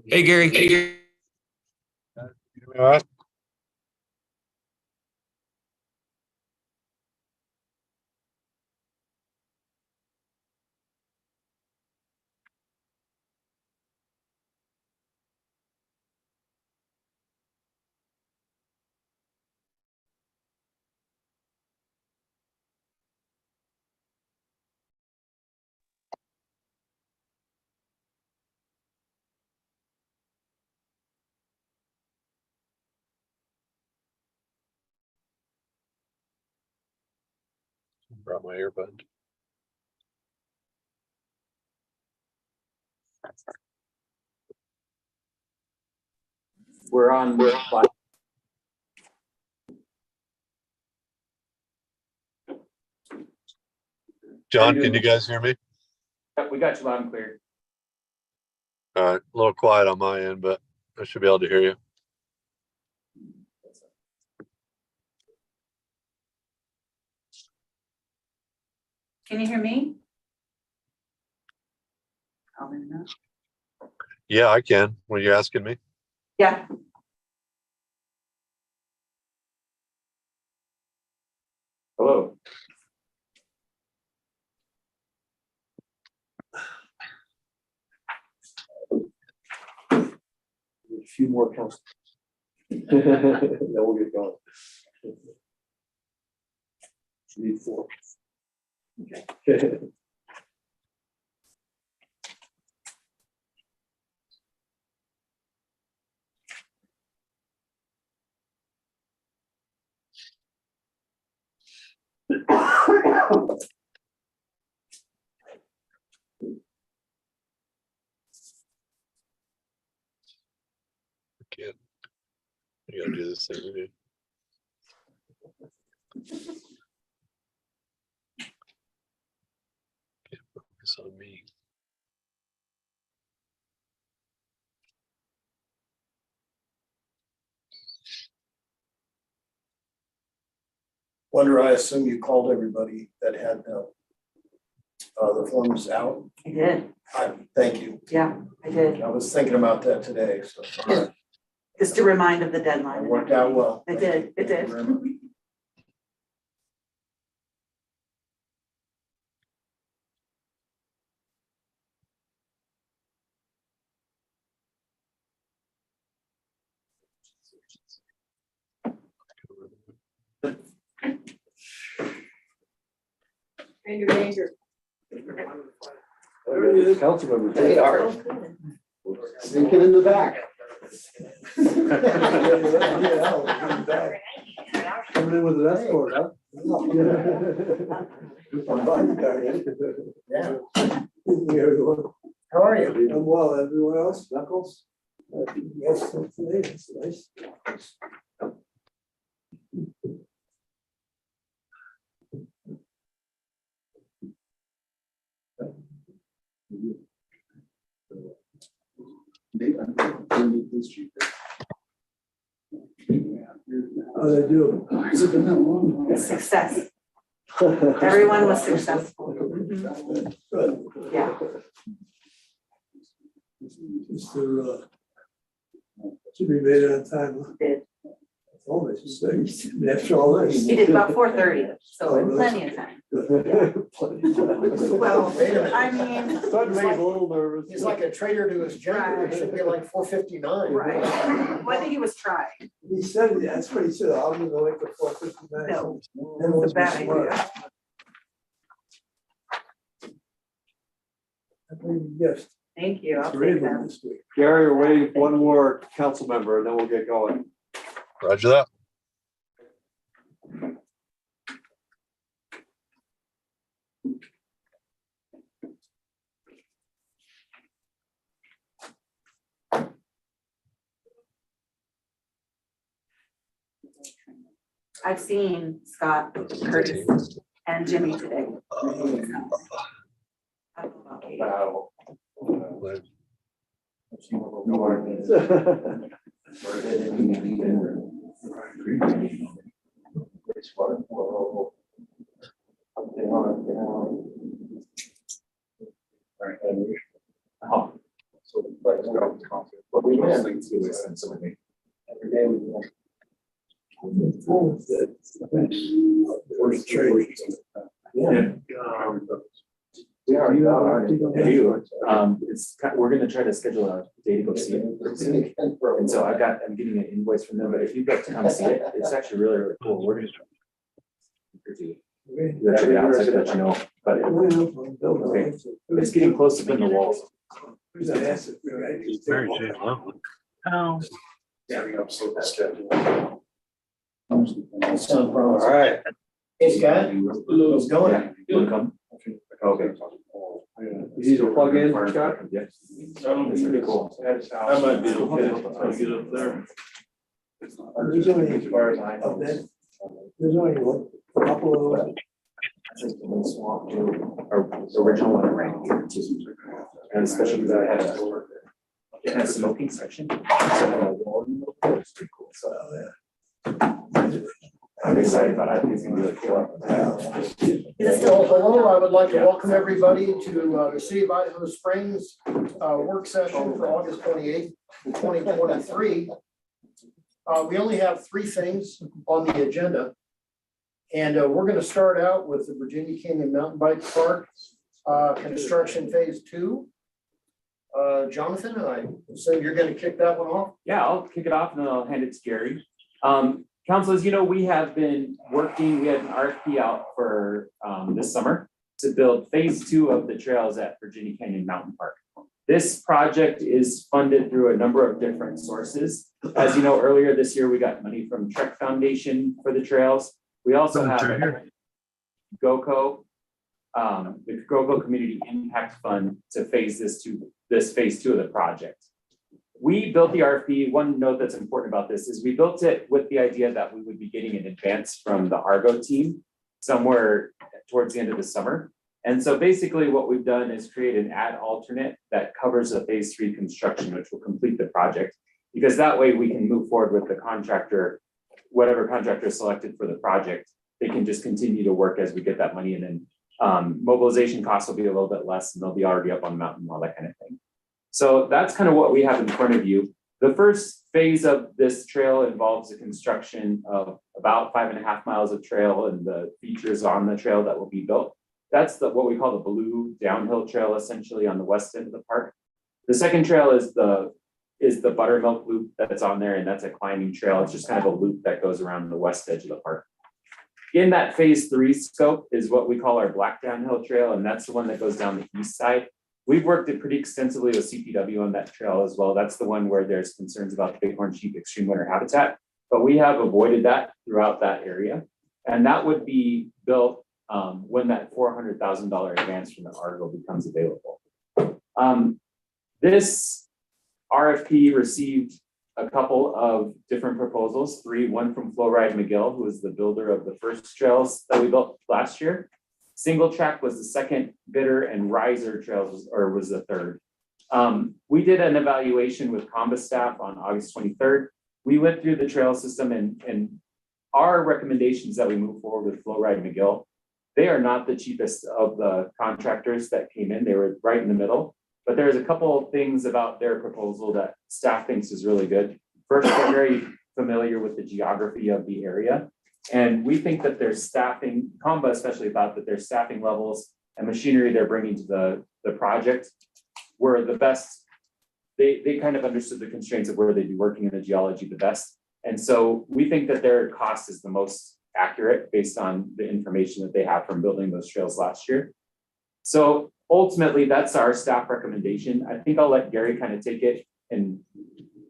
Hey, Gary. Hey, Gary. All right. Brought my earbud. We're on. John, can you guys hear me? We got you loud and clear. All right, a little quiet on my end, but I should be able to hear you. Can you hear me? Probably not. Yeah, I can. Were you asking me? Yeah. Hello. A few more counts. Then we'll get going. Need 4. Okay. I can't. You gotta do this thing. With you. Can't focus on me. Wonder, I assume you called everybody that had the forms out. I did. Thank you. Yeah, I did. I was thinking about that today, so. Just to remind of the deadline. It worked out well. It did. It Thank you did. very much. Ranger, Ranger. Council members. They are. Sneaking in the back. Coming in with an escort, huh? Yeah. Everyone. How are you? I'm well. Everyone else? Knuckles? Yes, today it's nice. Oh, they do. Has it been that long? Success. Everyone was successful. Good. Yeah. Mr. Should be made it on time. Huh? Did. Always mistakes. After all this. He did about 4:30, so Oh, really? plenty of time. Plenty of time. Well, Wait a minute. I mean. Starting to make a little nervous. He's like a traitor to his gender. It should be like 4:59. Right. Well, I think he was trying. He said, yeah, that's what he said. I'm gonna wait till 4:59. No, it's a bad idea. Yes. Thank you. I'll take that. Gary, we're waiting for one more council member and then we'll get going. Roger that. I've seen Scott, Curtis, and Jimmy today. I don't know about Katie. But we were listening to this and something. Every day we go. Yeah. We are. We're gonna try to schedule a day to go see it. And so I'm getting an invoice from them, but if you'd like to come see it, it's actually really, really cool. We're just. You check it out, so I can let you know, but okay. It's getting close to being the walls. Very safe. Oh. All right. Hey, Scott, how's it going? Yeah, you wanna come? Okay. Easy to plug in, Scott? Yeah. It's pretty cool. I might be able to get up there. There's only, as far as I know, there's only a couple of those. I think the one swamp too, or the original one right here. And especially because I had it has a smoking section. So it's pretty cool. So I'm excited about it. I think it's gonna be really cool. Well, hello, I would like to welcome everybody to the City of Idaho Springs work session for August 28th, 2023. We only have 3 things on the agenda. And we're going to start out with the Virginia Canyon Mountain Bike Park construction phase 2. Jonathan, I assume you're going to kick that one off? Yeah, I'll kick it off and then I'll hand it to Gary. Council, as you know, we have been working, we had an RFP out for this summer to build phase 2 of the trails at Virginia Canyon Mountain Park. This project is funded through a number of different sources. As you know, earlier this year, we got money from Trek Foundation for the trails. We also have GOCO, the GOCO Community Impact Fund to phase this phase 2 of the project. We built the RFP. One note that's important about this is we built it with the idea that we would be getting an advance from the Argo team somewhere towards the end of the summer. And so basically what we've done is create an ad alternate that covers the phase 3 construction, which will complete the project. Because that way we can move forward with the contractor, whatever contractor is selected for the project, they can just continue to work as we get that money. And then mobilization costs will be a little bit less and they'll be already up on the mountain, all that kind of thing. So that's kind of what we have in front of you. The first phase of this trail involves the construction of about 5.5 miles of trail and the features on the trail that will be built. That's what we call the blue downhill trail, essentially on the west end of the park. The second trail is the buttermilk loop that's on there, and that's a climbing trail. It's just kind of a loop that goes around the west edge of the park. In that phase 3 scope is what we call our black downhill trail, and that's the one that goes down the east side. We've worked it pretty extensively with CPW on that trail as well. That's the one where there's concerns about the bighorn sheep extreme winter habitat, but we have avoided that throughout that area. And that would be built when that $400,000 advance from the Argo becomes available. This RFP received a couple of different proposals, one from Flowride McGill, who was the builder of the first trails that we built last year. Single Track was the second bidder, and Riser Trails was the third. We did an evaluation with Comba staff on August 23rd. We went through the trail system and our recommendations that we move forward with Flowride McGill. They are not the cheapest of the contractors that came in. They were right in the middle, but there's a couple of things about their proposal that staff thinks is really good. First, they're very familiar with the geography of the area. And we think that their staffing, Comba especially thought that their staffing levels and machinery they're bringing to the project were the best. They kind of understood the constraints of where they'd be working in the geology the best. And so we think that their cost is the most accurate based on the information that they have from building those trails last year. So ultimately, that's our staff recommendation. I think I'll let Gary kind of take it and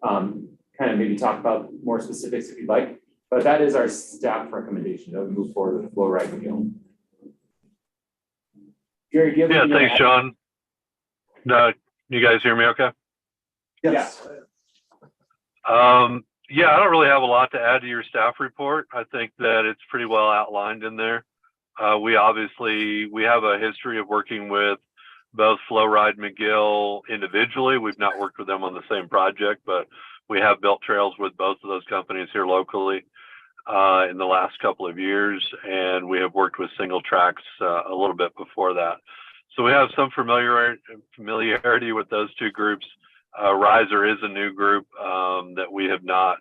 kind of maybe talk about more specifics if you'd like. But that is our staff recommendation that we move forward with Flowride McGill. Gary, do you have thanks, Sean. You guys hear me okay? Yes. Yeah, I don't really have a lot to add to your staff report. I think that it's pretty well outlined in there. We have a history of working with both Flowride McGill individually. We've not worked with them on the same project, but we have built trails with both of those companies here locally in the last couple of years, and we have worked with Single Tracks a little bit before that. So we have some familiarity with those two groups Riser is a new group that we have not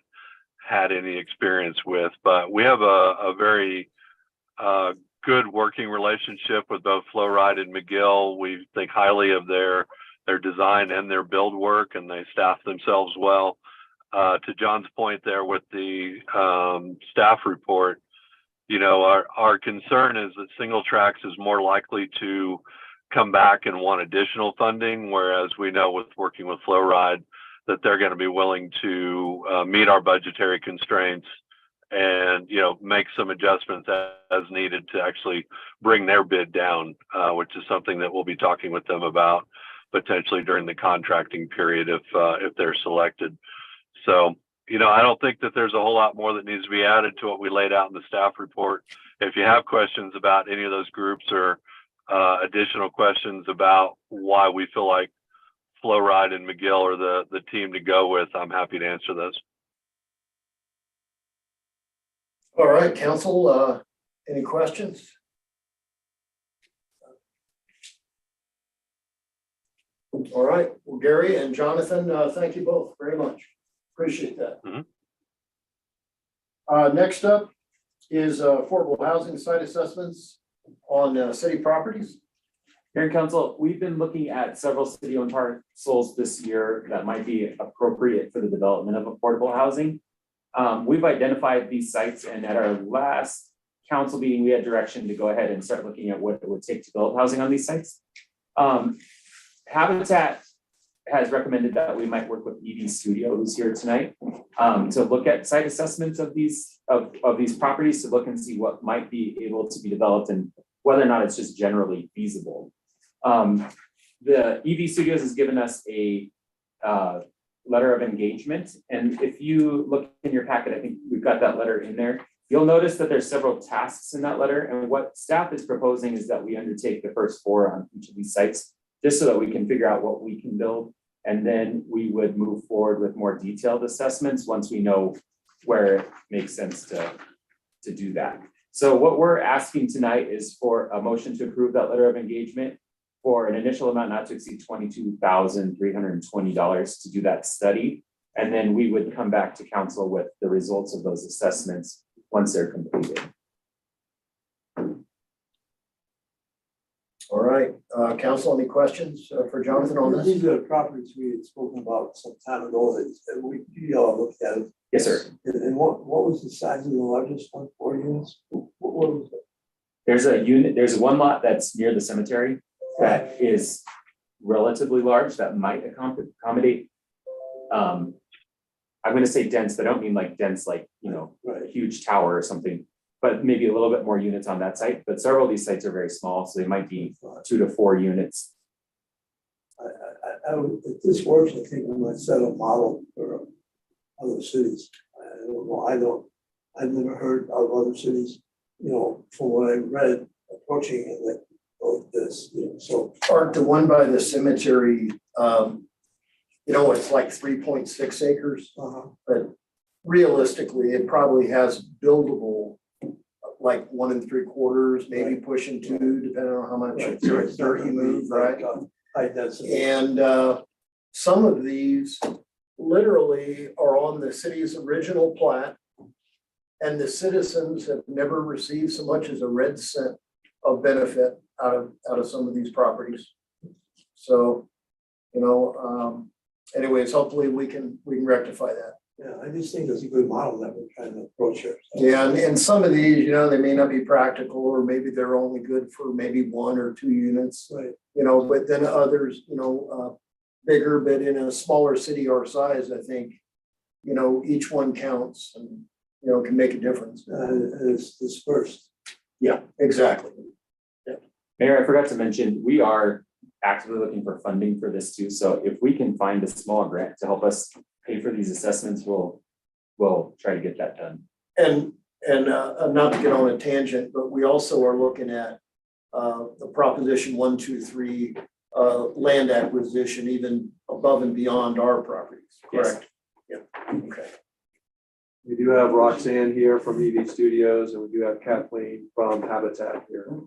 had any experience with, but we have a very good working relationship with both Flowride and McGill. We think highly of their design and their build work, and they staff themselves well. To John's point there with the staff report, you know, our concern is that Single Tracks is more likely to come back and want additional funding, whereas we know with working with Flowride that they're going to be willing to meet our budgetary constraints and, you know, make some adjustments as needed to actually bring their bid down, which is something that we'll be talking with them about potentially during the contracting period if they're selected. So, you know, I don't think that there's a whole lot more that needs to be added to what we laid out in the staff report. If you have questions about any of those groups or additional questions about why we feel like Flowride and McGill are the team to go with, I'm happy to answer those. All right, council, any questions? All right, well, Gary and Jonathan, thank you both very much. Appreciate that. Mhm. Next up is affordable housing site assessments on city properties. Mayor and Council, we've been looking at several city-owned parcels this year that might be appropriate for the development of affordable housing. We've identified these sites, and at our last council meeting, we had direction to go ahead and start looking at what it would take to build housing on these sites. Habitat has recommended that we might work with ED Studio, who's here tonight, to look at site assessments of these properties, to look and see what might be able to be developed and whether or not it's just generally feasible. The ED Studios has given us a letter of engagement, and if you look in your packet, I think we've got that letter in there. You'll notice that there's several tasks in that letter, and what staff is proposing is that we undertake the first 4 on each of these sites, just so that we can figure out what we can build, and then we would move forward with more detailed assessments once we know where it makes sense to do that. So what we're asking tonight is for a motion to approve that letter of engagement for an initial amount not to exceed $22,320 to do that study. And then we would come back to council with the results of those assessments once they're completed. All right, council, any questions for Jonathan on this? These are the properties we had spoken about some time ago that we all looked at. Yes, sir. And what was the size of the largest one, 4 units? What was it? There's one lot that's near the cemetery that is relatively large that might accommodate. I'm gonna say dense, but I don't mean like dense, like, you know, a huge tower or something, but maybe a little bit more units on that site. But several of these sites are very small, so they might be 2 to 4 units. If this works, I think we might set a model for other cities. I don't know. I've never heard of other cities, you know, from what I read, approaching it like this, you know, so. Art, the one by the cemetery, you know, it's like 3.6 acres, but realistically, it probably has buildable like 1 3/4, maybe pushing 2, depending on how much dirt you move, right? High density. And some of these literally are on the city's original plat, and the citizens have never received so much as a red cent of benefit out of some of these properties. So, you know, anyways, hopefully we can rectify that. Yeah, I just think it's a good model that we're trying to approach here. So. Yeah, and some of these, you know, they may not be practical, or maybe they're only good for maybe 1 or 2 units. Right. You know, but then others, you know, bigger, but in a smaller city our size, I think, you know, each one counts and, you know, can make a difference. It's dispersed. Yeah, exactly. Mayor, I forgot to mention, we are actively looking for funding for this too. So if we can find a small grant to help us pay for these assessments, we'll try to get that done. And not to get on a tangent, but we also are looking at the Proposition 123 land acquisition, even above and beyond our properties, correct? Yes. Yeah, okay. We do have Roxanne here from EV Studios, and we do have Kathleen from Habitat here.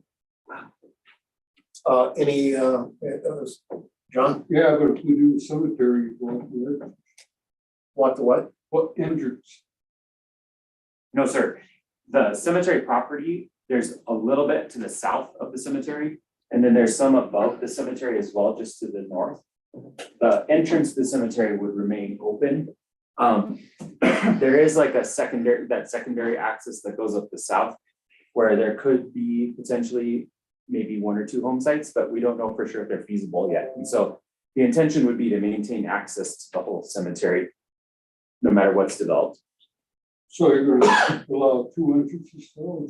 John, Yeah, but if we do cemetery, you want the want the what? what entrance? No, sir. The cemetery property, there's a little bit to the south of the cemetery, and then there's some above the cemetery as well, just to the north. The entrance to the cemetery would remain open. There is like a secondary access that goes up the south, where there could be potentially maybe 1 or 2 home sites, but we don't know for sure if they're feasible yet. And so the intention would be to maintain access to the whole cemetery, no matter what's developed. So you're gonna allow 2 entrances still?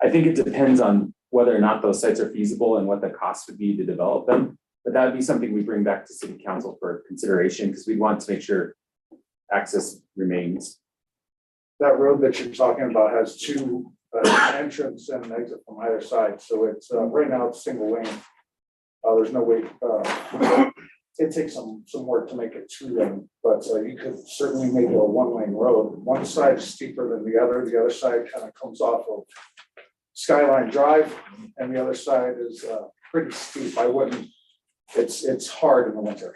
I think it depends on whether or not those sites are feasible and what the cost would be to develop them. But that would be something we bring back to city council for consideration, because we want to make sure access remains. That road that you're talking about has 2 entrance and an exit from either side, so it's right now it's single lane. There's no way, it takes some work to make it 2 lane, but you could certainly make it a 1-lane road. One side is steeper than the other side kind of comes off of Skyline Drive, and the other side is pretty steep. I wouldn't, it's hard in the winter.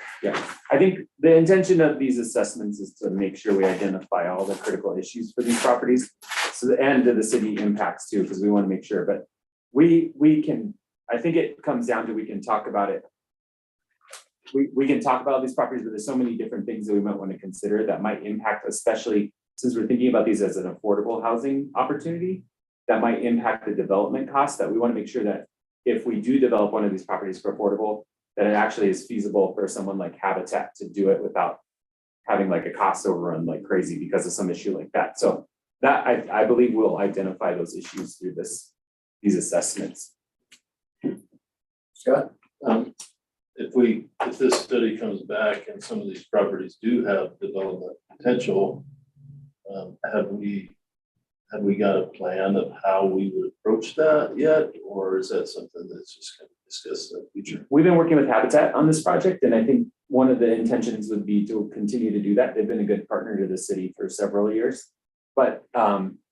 I think the intention of these assessments is to make sure we identify all the critical issues for these properties. So the end of the city impacts too, because we want to make sure, but we can, I think it comes down to, we can talk about it. We can talk about these properties, but there's so many different things that we might want to consider that might impact, especially since we're thinking about these as an affordable housing opportunity, that might impact the development costs, that we want to make sure that if we do develop one of these properties for affordable, that it actually is feasible for someone like Habitat to do it without having like a cost overrun like crazy because of some issue like that. So that I believe we'll identify those issues through these assessments. Scott? If this study comes back and some of these properties do have development potential, have we got a plan of how we would approach that yet? Or is that something that's just going to be discussed in the future? We've been working with Habitat on this project, and I think one of the intentions would be to continue to do that. They've been a good partner to the city for several years. But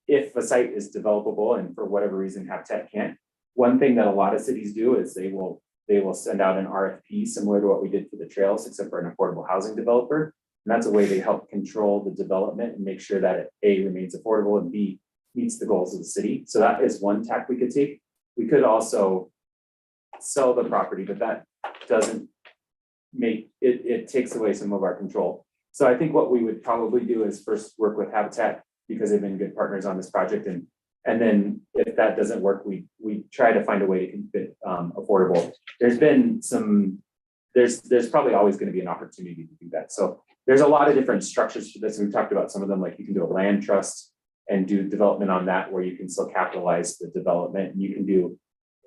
if a site is developable and for whatever reason Habitat can't, one thing that a lot of cities do is they will send out an RFP similar to what we did for the trails, except for an affordable housing developer. And that's a way they help control the development and make sure that it A, remains affordable, and B, meets the goals of the city. So that is one tack we could take. We could also sell the property, but that doesn't make it, it takes away some of our control. So I think what we would probably do is first work with Habitat, because they've been good partners on this project. And then if that doesn't work, we try to find a way to keep it affordable. There's been some, there's probably always going to be an opportunity to do that. So there's a lot of different structures for this. And we've talked about some of them, like you can do a land trust and do development on that, where you can still capitalize the development, and you can do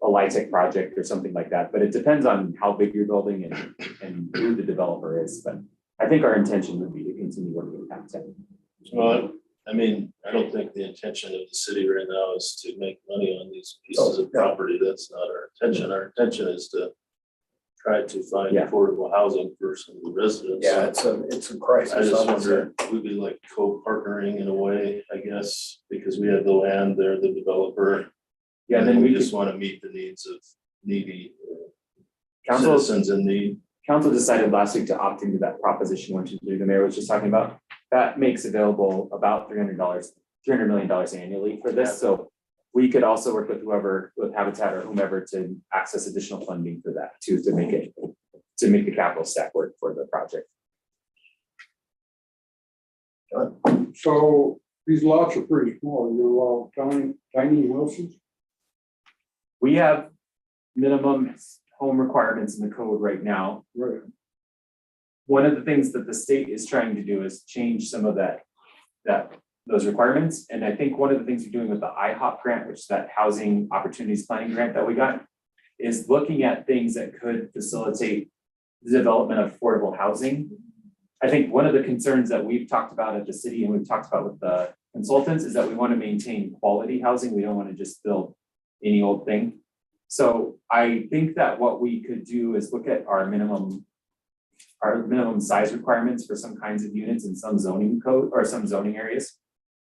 a LIHTC project or something like that. But it depends on how big you're building and who the developer is. But I think our intention would be to continue working with Habitat. Well, I mean, I don't think the intention of the city right now is to make money on these pieces of property. That's not our intention. Our intention is to try to find affordable housing for some of the residents. Yeah, it's a crisis. I just wonder, we'd be like co-partnering in a way, I guess, because we have the land, they're the developer. Yeah, and then we we just could, want to meet the needs of needy council citizens in need. council decided last week to opt into that proposition 123 the mayor was just talking about. That makes available about $300 million annually for this. So we could also work with whoever, with Habitat or whomever, to access additional funding for that too, to make the capital stack work for the project. So these lots are pretty small, you know, tiny houses. We have minimum home requirements in the code right now. Right. One of the things that the state is trying to do is change some of those requirements. And I think one of the things we're doing with the IHOP grant, which is that Housing Opportunities Planning grant that we got, is looking at things that could facilitate the development of affordable housing. I think one of the concerns that we've talked about at the city, and we've talked about with the consultants, is that we want to maintain quality housing. We don't want to just build any old thing. So I think that what we could do is look at our minimum size requirements for some kinds of units in some zoning code or some zoning areas,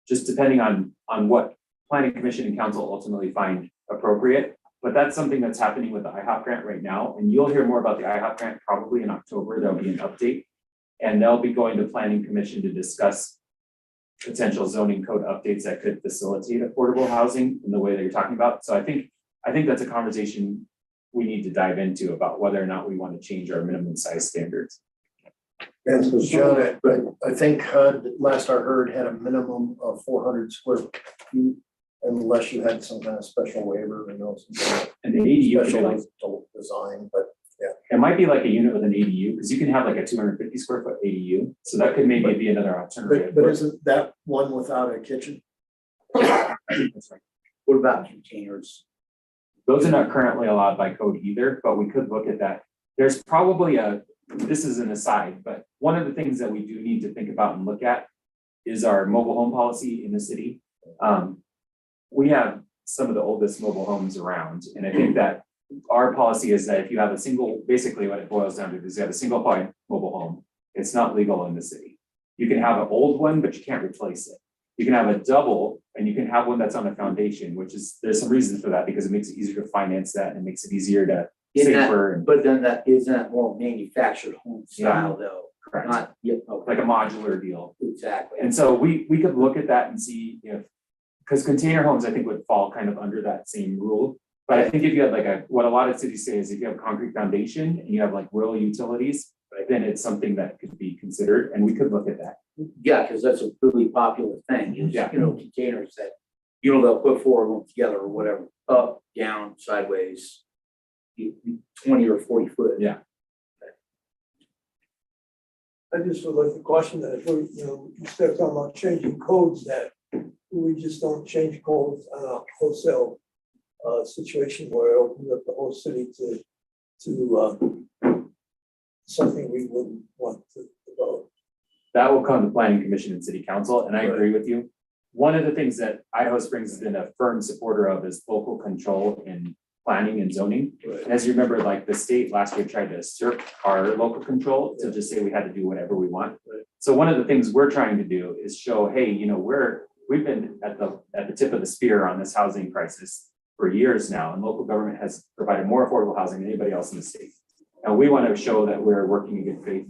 just depending on what planning commission and council ultimately find appropriate. But that's something that's happening with the IHOP grant right now, and you'll hear more about the IHOP grant probably in October. There'll be an update. And they'll be going to planning commission to discuss potential zoning code updates that could facilitate affordable housing in the way that you're talking about. So I think that's a conversation we need to dive into about whether or not we want to change our minimum size standards. And John, I think HUD, last I heard, had a minimum of 400 square feet unless you had some kind of special waiver, you know, some And the ADU could be like, special design, but it might be like a unit with an ADU, because you can have like a 250 square foot ADU. So that could maybe be another alternative. but isn't that one without a kitchen? What about containers? Those are not currently allowed by code either, but we could look at that. There's probably this is an aside, but one of the things that we do need to think about and look at is our mobile home policy in the city. We have some of the oldest mobile homes around, and I think that our policy is that if you have a single, basically what it boils down to is you have a single wide mobile home, it's not legal in the city. You can have an old one, but you can't replace it. You can have a double, and you can have one that's on a foundation, there's some reasons for that, because it makes it easier to finance that and it makes it easier to safer. But then isn't that more manufactured home style though? Correct. Not, yeah, okay, Like a modular deal. exactly. And so we could look at that and see if, because container homes, I think, would fall kind of under that same rule. But I think if you have like what a lot of cities say is if you have concrete foundation and you have like rural utilities, then it's something that could be considered, and we could look at that. Yeah, because that's a really popular thing, is, Yeah. you know, containers that, you know, they'll put four of them together or whatever, up, down, sideways, 20 or 40 foot. Yeah. I just would like to question that if we, we start talking about changing codes, that we just don't change codes on a wholesale situation where it opens up the whole city to something we wouldn't want to develop. That will come to planning commission and city council, and I agree with you. One of the things that Idaho Springs has been a firm supporter of is local control in planning and zoning. Right. And as you remember, like the state last year tried to assert our local control to just say we had to do whatever we want. Right. So one of the things we're trying to do is show, hey, we've been at the tip of the spear on this housing crisis for years now, and local government has provided more affordable housing than anybody else in the state. And we want to show that we're working in good faith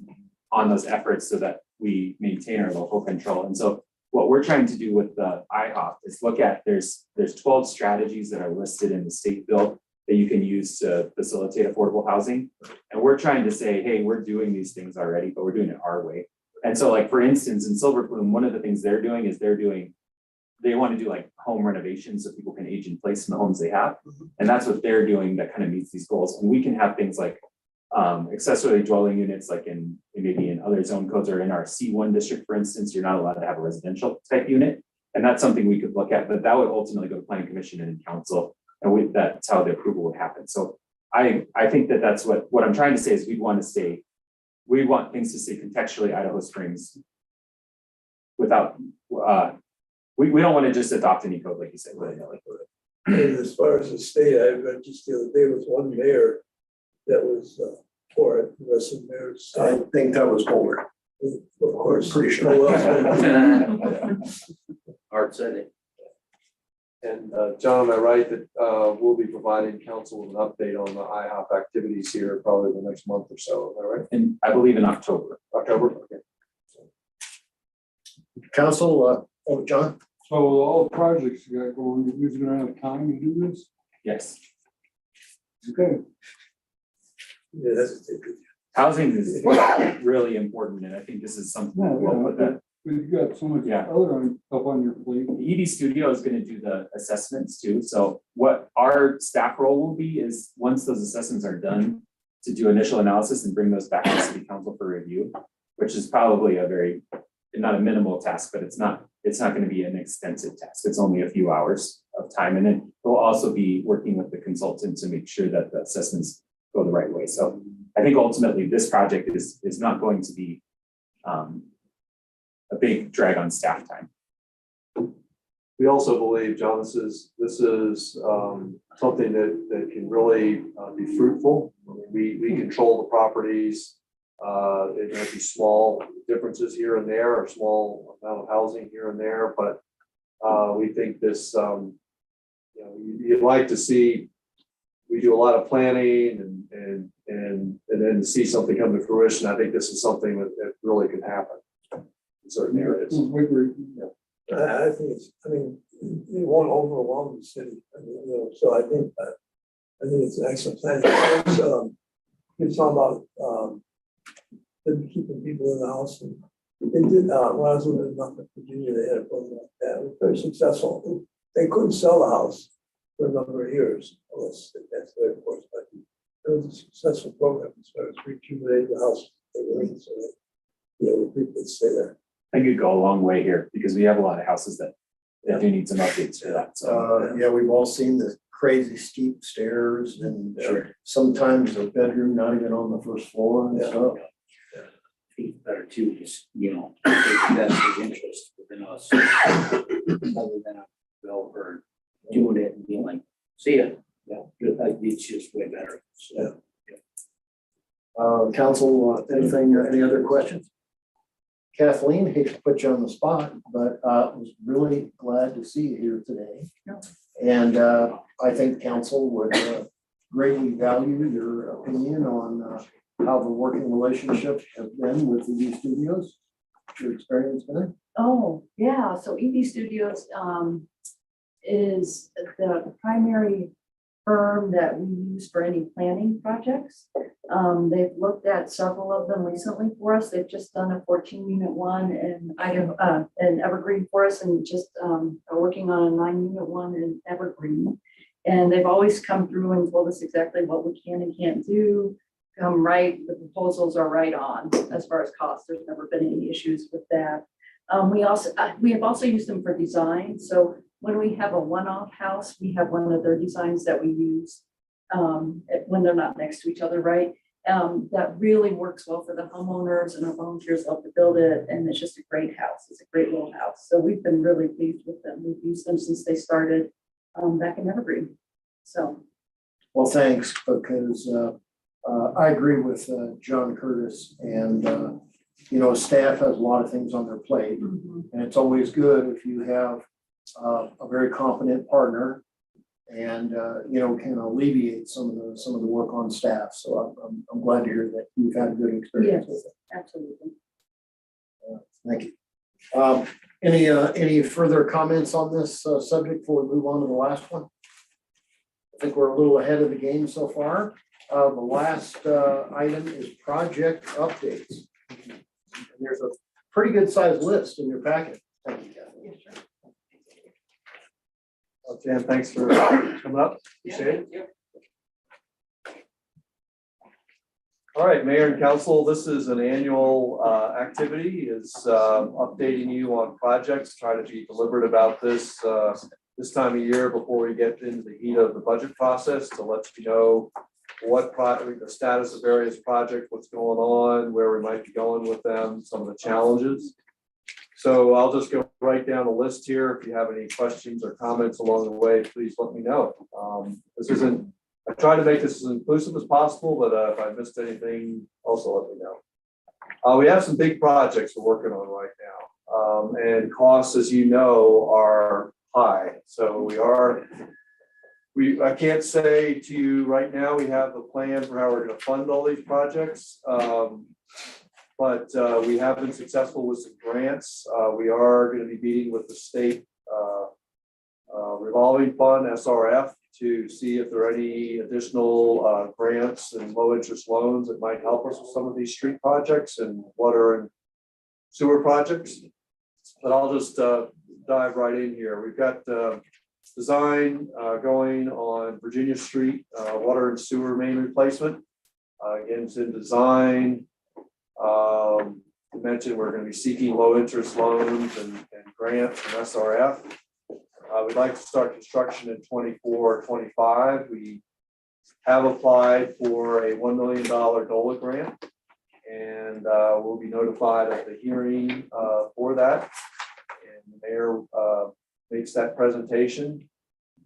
on those efforts so that we maintain our local control. And so what we're trying to do with the IHOP is look at, there's 12 strategies that are listed in the state bill that you can use to facilitate affordable housing. And we're trying to say, hey, we're doing these things already, but we're doing it our way. And so like, for instance, in Silver Plume, one of the things they're doing is they want to do like home renovations so people can age in place in the homes they have. And that's what they're doing that kind of meets these goals. And we can have things like accessory dwelling units, like maybe in other zone codes, or in our C1 district, for instance, you're not allowed to have a residential type unit. And that's something we could look at, but that would ultimately go to planning commission and council, and that's how the approval would happen. So I think that's what I'm trying to say is we want things to stay contextually Idaho Springs without, we don't want to just adopt any code, like you said. And as far as the state, I read just the other day with one mayor that was for it, the rest of the mayors. I think that was Boulder. Of course. Pretty sure. no else. Art said it. And John, am I right that we'll be providing council with an update on the IHOP activities here probably the next month or so, am I right? And I believe in October. October? Okay. Council, John? So all the projects you got going, you're using around the time to do this? Yes. Okay. Yeah, that's a good. Housing is really important, and I think this is something that we'll put that. But you got so much Yeah. other stuff on your plate. The ED studio is gonna do the assessments too, so what our staff role will be is, once those assessments are done, to do initial analysis and bring those back to city council for review, which is probably not a minimal task, but it's not gonna be an extensive task, it's only a few hours of time, and then we'll also be working with the consultant to make sure that the assessments go the right way. So I think ultimately this project is not going to be a big drag on staff time. We also believe, John, this is something that can really be fruitful. I mean, we control the properties. It might be small differences here and there, or small amount of housing here and there, but we think this, you'd like to see we do a lot of planning and then to see something come to fruition, I think this is something that really could happen in certain areas. We agree. I think it's, I mean, you won't overwhelm the city, I mean, you know, so I think it's an excellent plan. You're talking about, keeping people in the house, and they did, when I was living in Norfolk, Virginia, they had a program like that, it was very successful. They couldn't sell the house for a number of years, unless that's their course, but it was a successful program, as far as rejuvenating the house they were in, so that, you know, people could stay there. I could go a long way here because we have a lot of houses that do need some updates for that, so. Yeah, we've all seen the crazy steep stairs and sometimes a bedroom not even on the first floor and stuff. It's better too, just, you know, if that's the interest within us. Other than a developer doing it and being like, see ya. Yeah, it's just way better. So, Council, anything, any other questions? Kathleen, hate to put you on the spot, but was really glad to see you here today. And I think council would greatly value your opinion on how the working relationship has been with the EV Studios. Your experience there? Oh, yeah, so EV Studios is the primary firm that we use for any planning projects. They've looked at several of them recently for us. They've just done a 14-unit one in Idaho, in Evergreen for us, and just are working on a 9-unit one in Evergreen. And they've always come through and told us exactly what we can and can't do. The proposals are right on as far as cost. There's never been any issues with that. We have also used them for design. So when we have a one-off house, we have one of their designs that we use when they're not next to each other, right? That really works well for the homeowners, and our volunteers love to build it. And it's just a great house. It's a great little house. So we've been really pleased with them. We've used them since they started back in Evergreen. So. Well, thanks, because I agree with John Curtis, and you know, staff has a lot of things on their plate, and it's always good if you have a very competent partner, and you know, can alleviate some of the work on staff. So I'm glad to hear that you've had a good experience with it. Absolutely. Thank you. Any further comments on this subject before we move on to the last one? I think we're a little ahead of the game so far. The last item is project updates. And there's a pretty good sized list in your packet. Thank you, Kathy. Jan, thanks for coming up. Appreciate it. All right, Mayor and Council, this is an annual activity, is updating you on projects, try to be deliberate about this this time of year before we get into the heat of the budget process, to let you know what the status of various projects, what's going on, where we might be going with them, some of the challenges. So I'll just go right down the list here. If you have any questions or comments along the way, please let me know. I try to make this as inclusive as possible, but if I missed anything, also let me know. We have some big projects we're working on right now. And costs, as you know, are high. So I can't say to you right now, we have the plan for how we're going to fund all these projects. But we have been successful with some grants. We are going to be meeting with the state revolving fund, SRF, to see if there are any additional grants and low interest loans that might help us with some of these street projects and water and sewer projects. But I'll just dive right in here. We've got design going on Virginia Street, water and sewer main replacement. Again, it's in design. To mention, we're going to be seeking low interest loans and grants from SRF. We'd like to start construction in 24, 25. We have applied for a $1 million DOLA grant, and we'll be notified of the hearing for that. And the mayor makes that presentation,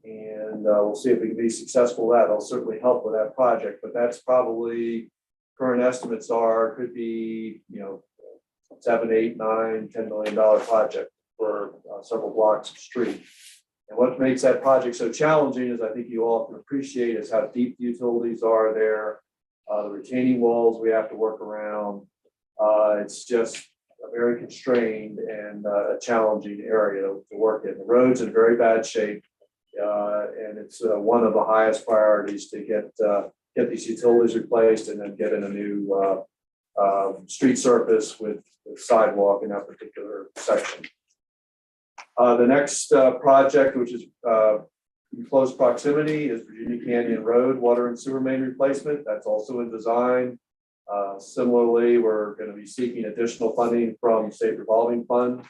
and we'll see if we can be successful with that. It'll certainly help with that project, but that's probably, current estimates are, could be, you know, $7, $8, $9, $10 million project for several blocks of street. And what makes that project so challenging is I think you all can appreciate is how deep the utilities are there, the retaining walls we have to work around. It's just a very constrained and a challenging area to work in. The road's in very bad shape. And it's one of the highest priorities to get these utilities replaced and then get in a new street surface with sidewalk in that particular section. The next project, which is in close proximity, is Virginia Canyon Road Water and Sewer Main Replacement. That's also in design. Similarly, we're going to be seeking additional funding from the State Revolving Fund.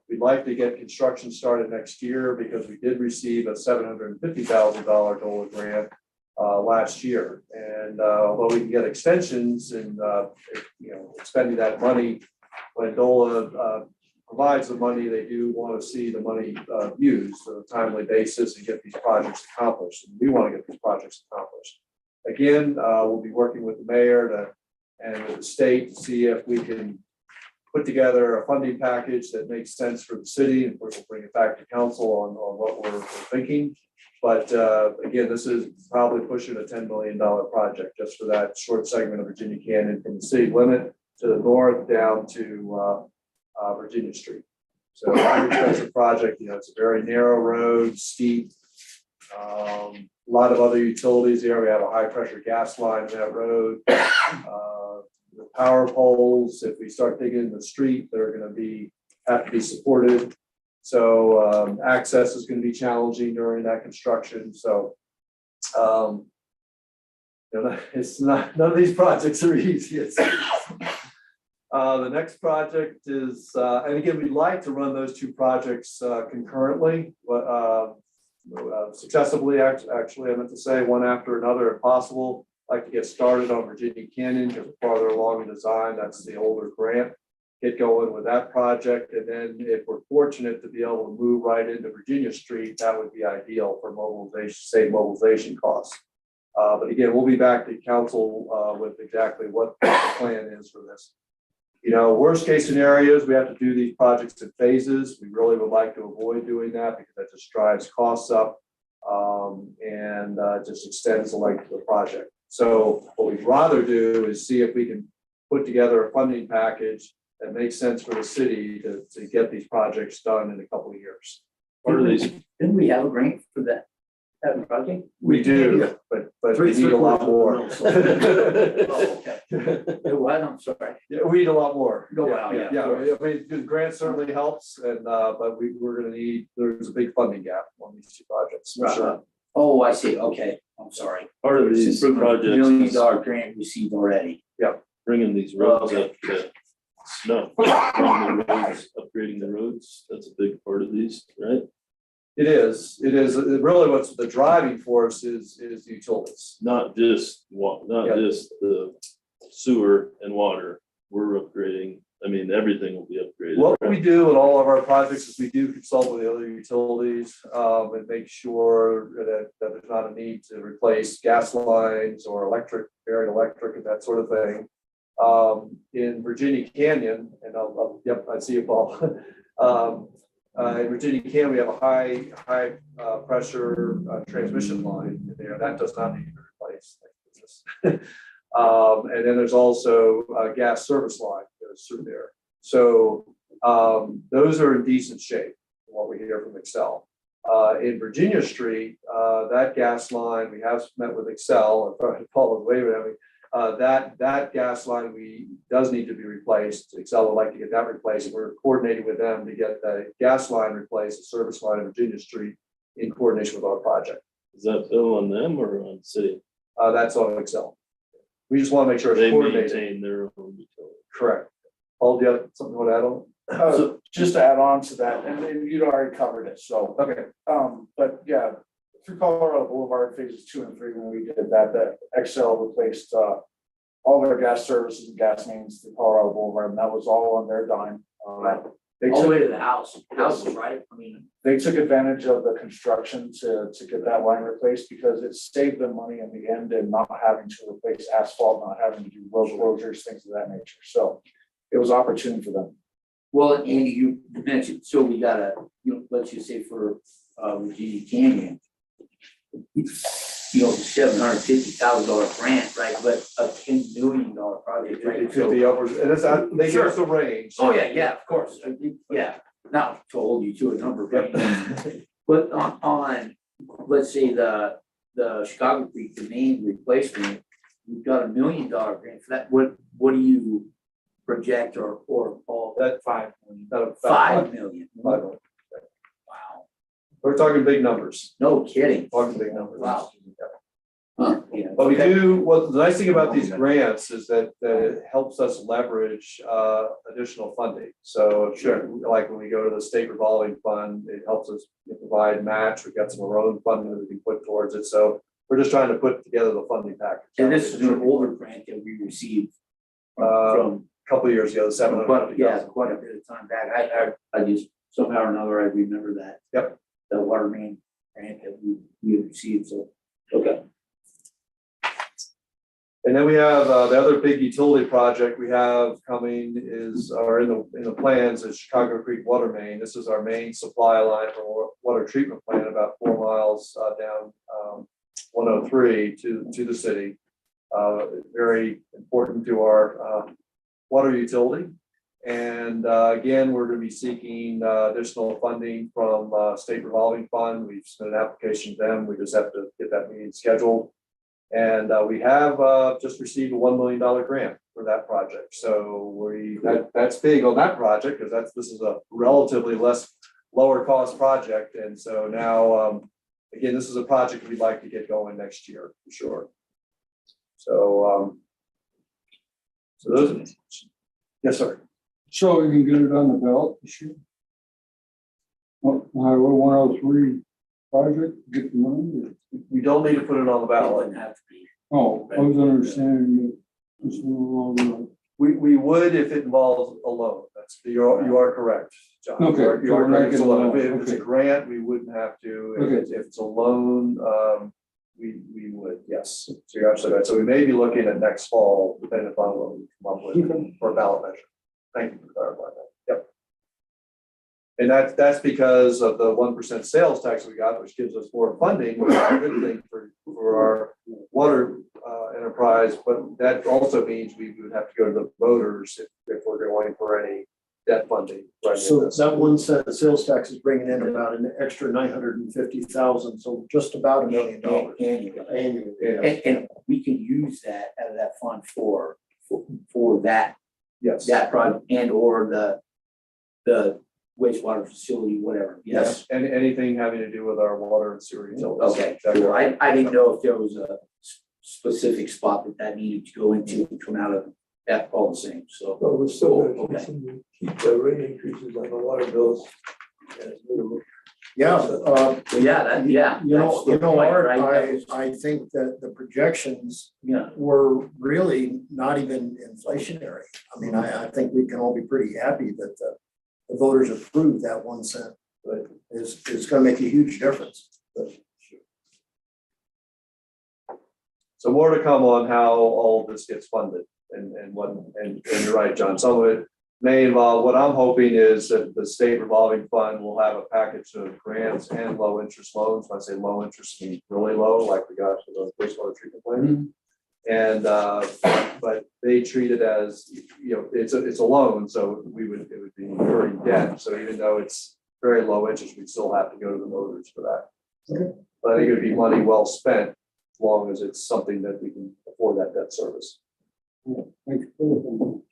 We'd like to get construction started next year because we did receive a $750,000 DOLA grant last year. And although we can get extensions and expending that money, when DOLA provides the money, they do want to see the money used on a timely basis and get these projects accomplished. And we want to get these projects accomplished. Again, we'll be working with the mayor and with the state to see if we can put together a funding package that makes sense for the city. And of course, we'll bring it back to council on what we're thinking. But again, this is probably pushing a $10 million project just for that short segment of Virginia Canyon from the city limit to the north down to Virginia Street. So very expensive project. It's a very narrow road, steep. A lot of other utilities there. We have a high pressure gas line in that road. The power poles, if we start digging in the street, they're going to have to be supported. So access is going to be challenging during that construction. So it's not, none of these projects are easy. The next project is, and again, we'd like to run those two projects concurrently, but successively, actually, I meant to say one after another if possible. Like to get started on Virginia Canyon because we're farther along in design. That's the older grant. Get going with that project. And then if we're fortunate to be able to move right into Virginia Street, that would be ideal for mobilization, save mobilization costs. But again, we'll be back to council with exactly what the plan is for this. Worst case scenarios, we have to do these projects in phases. We really would like to avoid doing that because that just drives costs up and just extends the length of the project. So what we'd rather do is see if we can put together a funding package that makes sense for the city to get these projects done in a couple of years. What are these? Didn't we have a grant for that project? We do, but we need a lot more. Oh, okay. What? I'm sorry. Yeah, we need a lot more. Go out, yeah. Yeah, I mean, the grant certainly helps, and but we're going to need. There's a big funding gap on these two projects. For sure. Oh, I see. Okay, I'm sorry. Part of these projects $1 million grant received already. bringing these roads up to snuff, upgrading the roads, that's a big part of these, right? It is really what's the driving force is the utilities. Not just just the sewer and water, we're upgrading, I mean, everything will be upgraded. What right? we do in all of our projects is we do consult with the other utilities and make sure that there's not a need to replace gas lines or buried electric and that sort of thing. In Virginia Canyon, and I see you, Paul. In Virginia Canyon, we have a high pressure transmission line in there. That does not need to be replaced. And then there's also a gas service line that goes through there. So those are in decent shape, from what we hear from Excel. In Virginia Street, that gas line, we have met with Excel, and Paul was waving at me. That gas line does need to be replaced. Excel would like to get that replaced. We're coordinating with them to get the gas line replaced, the service line in Virginia Street, in coordination with our project. Is that bill on them or on city? That's on Excel. We just want to make sure it's They coordinated. maintain their own utility. Correct. Paul, do you have something you want to add on? So just to add on to that, and you'd already covered it, so. Okay. But yeah, through Colorado Boulevard phases 2 and 3, when we did that, the Excel replaced all their gas services and gas mains through Colorado Boulevard, and that was all on their dime. They All the way took, to the houses, right? I mean, they took advantage of the construction to get that line replaced because it saved them money in the end and not having to replace asphalt, not having to do road closures, things of that nature. So it was opportune for them. well, Andy, you mentioned, so we gotta, let's just say for Virginia Canyon. You know, $750,000 grant, right, but a $10 million project, right? It could be upwards, and it's, they give us a range. Oh, yeah, of course, yeah, not to hold you to a number, but on, let's say the Chicago Creek, the main replacement, we've got $1 million grant for that, what do you project or call That 5 million. 5 million? 5 million. Wow, We're talking big numbers, no kidding, talking big numbers. wow. Huh, yeah. But we Okay. do, what the nice thing about these grants is that it helps us leverage additional funding. So sure, like when we go to the state revolving fund, it helps us provide match. We've got some of our own funding that we can put towards it. So we're just trying to put together the funding package. And this is an older grant that we received A from couple of years ago, the $750,000. quite a bit of time back. I just somehow or another, I remember that. Yep. The water main grant that we had received, so, okay. And then we have the other big utility project we have coming is, or in the plans is Chicago Creek Water Main. This is our main supply line for water treatment plant about 4 miles down 103 to the city. Very important to our water utility. And again, we're going to be seeking additional funding from state revolving fund. We've submitted an application to them. We just have to get that meeting scheduled. And we have just received a $1 million grant for that project. So that's big on that project because this is a relatively lower cost project. And so now, again, this is a project we'd like to get going next year for sure. So, so those are, yes, sir. So we can get it on the ballot this year? Highway 103 project, get the money? We don't need to put it on the ballot. Wouldn't have to be. Oh, I was understanding that it's no longer. We would if it involves a loan. You are correct, John. Okay, You are so we're not correct. It's a getting a loan. loan, If it's a okay. grant, we wouldn't have to. Okay. If it's a loan, we would, yes. So you're absolutely right. So we may be looking at next fall, depending upon what we come up with for a ballot measure. Thank you for clarifying that. Yep. And that's because of the 1% sales tax we got, which gives us more funding, which is a good thing for our water enterprise. But that also means we would have to go to the voters if we're going for any debt funding. Right. So that 1 cent sales tax is bringing in about an extra 950,000, so just about $1 million Annually. annually. Yeah. And we can use that out of that fund for that Yes. project and or the wastewater facility, whatever. Yes. And anything having to do with our water and sewer utilities. Okay, cool. I didn't know if there was a specific spot that needed to go into and come out of that, all the same, so. But we're still Okay. gonna keep the rate increases on the water bills. as minimum. Yeah, So yeah, you know, that's the point, Art, right? I think that the projections Yeah, were really not even inflationary. I mean, I think we can all be pretty happy that the voters approved that 1 cent, but it's gonna make a huge difference. But So more to come on how all of this gets funded and you're right, John, some of it may involve, what I'm hoping is that the state revolving fund will have a package of grants and low interest loans. When I say low interest, I mean really low, like we got for the wastewater treatment plant. And but they treat it as, you know, it's a loan, so it would be incurring debt. So even though it's very low interest, we still have to go to the voters for that. Okay. But I think it would be money well spent, as long as it's something that we can afford that debt service. Thank you.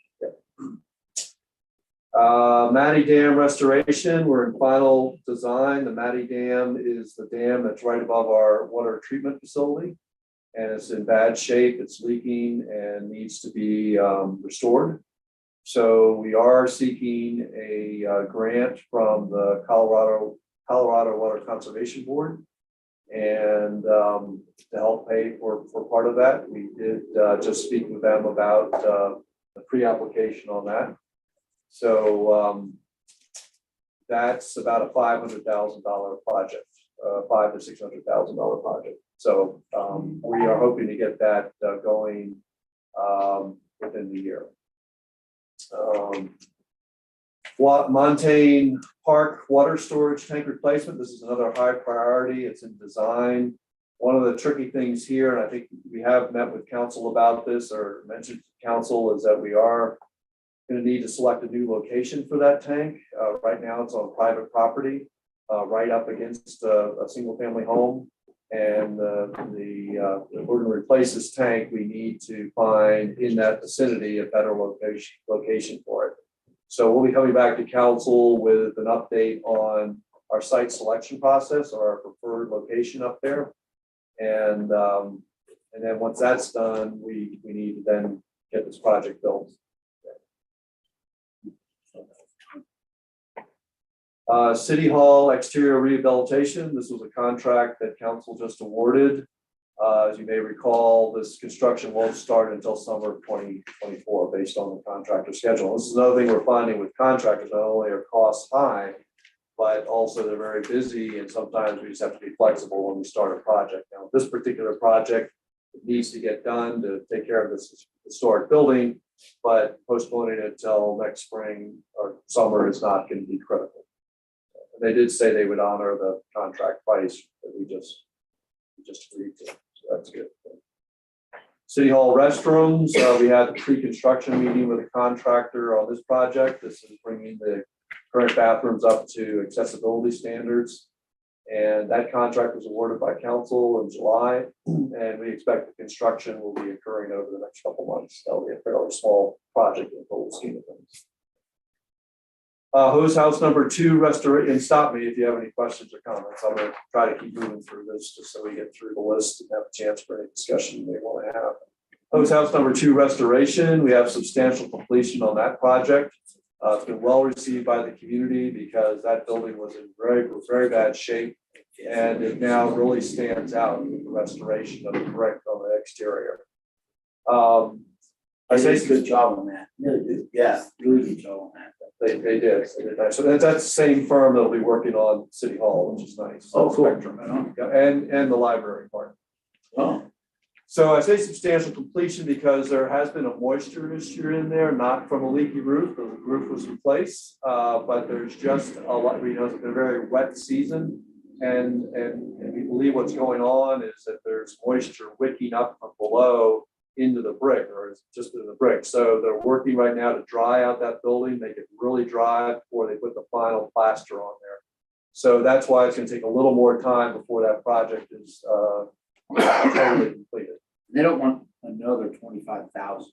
Matty Dam restoration, we're in final design. The Matty Dam is the dam that's right above our water treatment facility. And it's in bad shape, it's leaking and needs to be restored. So we are seeking a grant from the Colorado Water Conservation Board. And to help pay for part of that, we did just speak with them about the pre-application on that. So that's about a $500,000 project, $500,000 to $600,000 project. So we are hoping to get that going within the year. Montane Park water storage tank replacement. This is another high priority. It's in design. One of the tricky things here, and I think we have met with council about this or mentioned to council, is that we are going to need to select a new location for that tank. Right now it's on private property, right up against a single family home. And if we're going to replace this tank, we need to find in that vicinity a better location for it. So we'll be coming back to council with an update on our site selection process or our preferred location up there. And then once that's done, we need to then get this project built. City Hall exterior rehabilitation. This was a contract that council just awarded. As you may recall, this construction won't start until summer of 2024 based on the contractor schedule. This is another thing we're finding with contractors. Not only are costs high, but also they're very busy, and sometimes we just have to be flexible when we start a project. Now, this particular project needs to get done to take care of this historic building, but postponing it till next spring or summer is not going to be critical. And they did say they would honor the contract price that we just agreed to. So that's good. City Hall restrooms. We had the pre-construction meeting with a contractor on this project. This is bringing the current bathrooms up to accessibility standards. And that contract was awarded by council in July. And we expect the construction will be occurring over the next couple months. That'll be a fairly small project in the whole scheme of things. Hose house number 2 restoration. And stop me if you have any questions or comments. I'm going to try to keep moving through this just so we get through the list and have a chance for any discussion you may want to have. Hose house number 2 restoration. We have substantial completion on that project. It's been well received by the community because that building was in very bad shape, and it now really stands out with the restoration of the brick on the exterior. I say good job on that. Yeah, really good job on that. They did. So that's the same firm that'll be working on City Hall, which is nice. Oh, cool. Spectrum. Yeah, and the library part. Oh. So I say substantial completion because there has been a moisture issue in there, not from a leaky roof. The roof was in place, but there's just a lot. We know it's been a very wet season, and we believe what's going on is that there's moisture wicking up from below into the brick, or just in the brick. So they're working right now to dry out that building, make it really dry before they put the final plaster on there. So that's why it's going to take a little more time before that project is totally completed. They don't want another 25,000.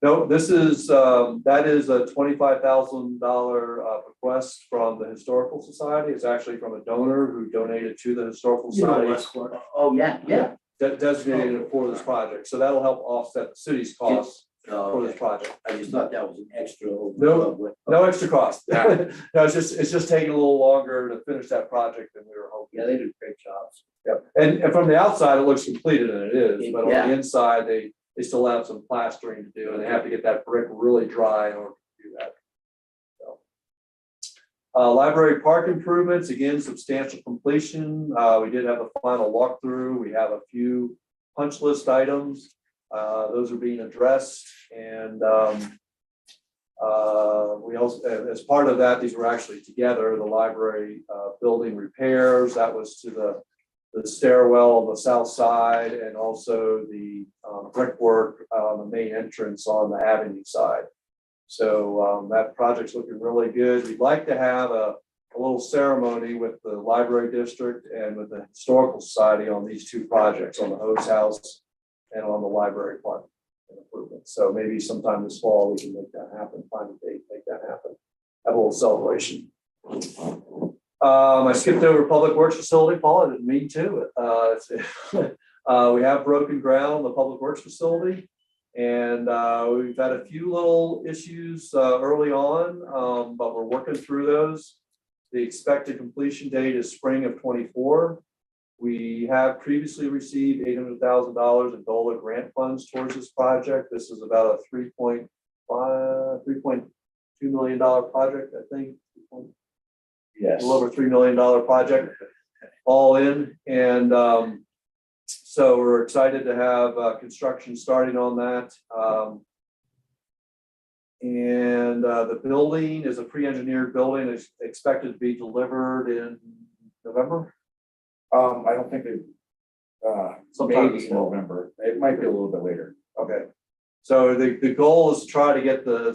No, this is that is a $25,000 request from the Historical Society. It's actually from a donor who donated to the Historical Society. Oh, yeah. Designated it for this project. So that'll help offset the city's costs for this project. I just thought that was an extra. No extra cost. No, it's just taking a little longer to finish that project than we were hoping. Yeah, they did great jobs. Yep. And from the outside, it looks completed, and it is, but on Yeah. the inside, they still have some plastering to do, and they have to get that brick really dry in order to do that. So. Library park improvements, again, substantial completion. We did have a final walkthrough. We have a few punch list items. Those are being addressed, and we also, as part of that, these were actually together, the library building repairs. That was to the stairwell on the south side, and also the brickwork on the main entrance on the avenue side. So that project's looking really good. We'd like to have a little ceremony with the library district and with the Historical Society on these 2 projects, on the hose house and on the library park improvement. So maybe sometime this fall we can make that happen, find a date, make that happen, have a little celebration. I skipped over Public Works Facility, Paul. I didn't mean to. We have broken ground on the Public Works Facility, and we've had a few little issues early on, but we're working through those. The expected completion date is spring of 24. We have previously received $800,000 in DOLA grant funds towards this project. This is about a $3.2 million project, I think. Yes. A little over $3 million project, all in, and so we're excited to have construction starting on that. And the building is a pre-engineered building, it's expected to be delivered in November. I don't think it, Sometime maybe this in fall. November, it might be a little bit later. Okay, so the goal is to try to get the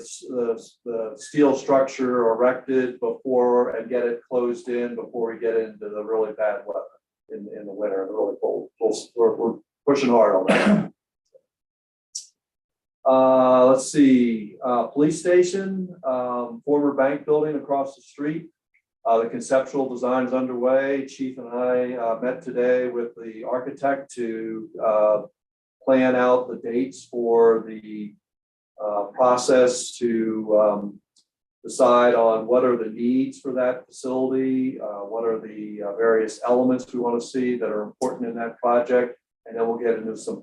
steel structure erected before and get it closed in before we get into the really bad weather in the winter, the really cold. We're pushing hard on that. Let's see, police station, former bank building across the street. The conceptual design is underway. Chief and I met today with the architect to plan out the dates for the process to decide on what are the needs for that facility, what are the various elements we want to see that are important in that project, and then we'll get into some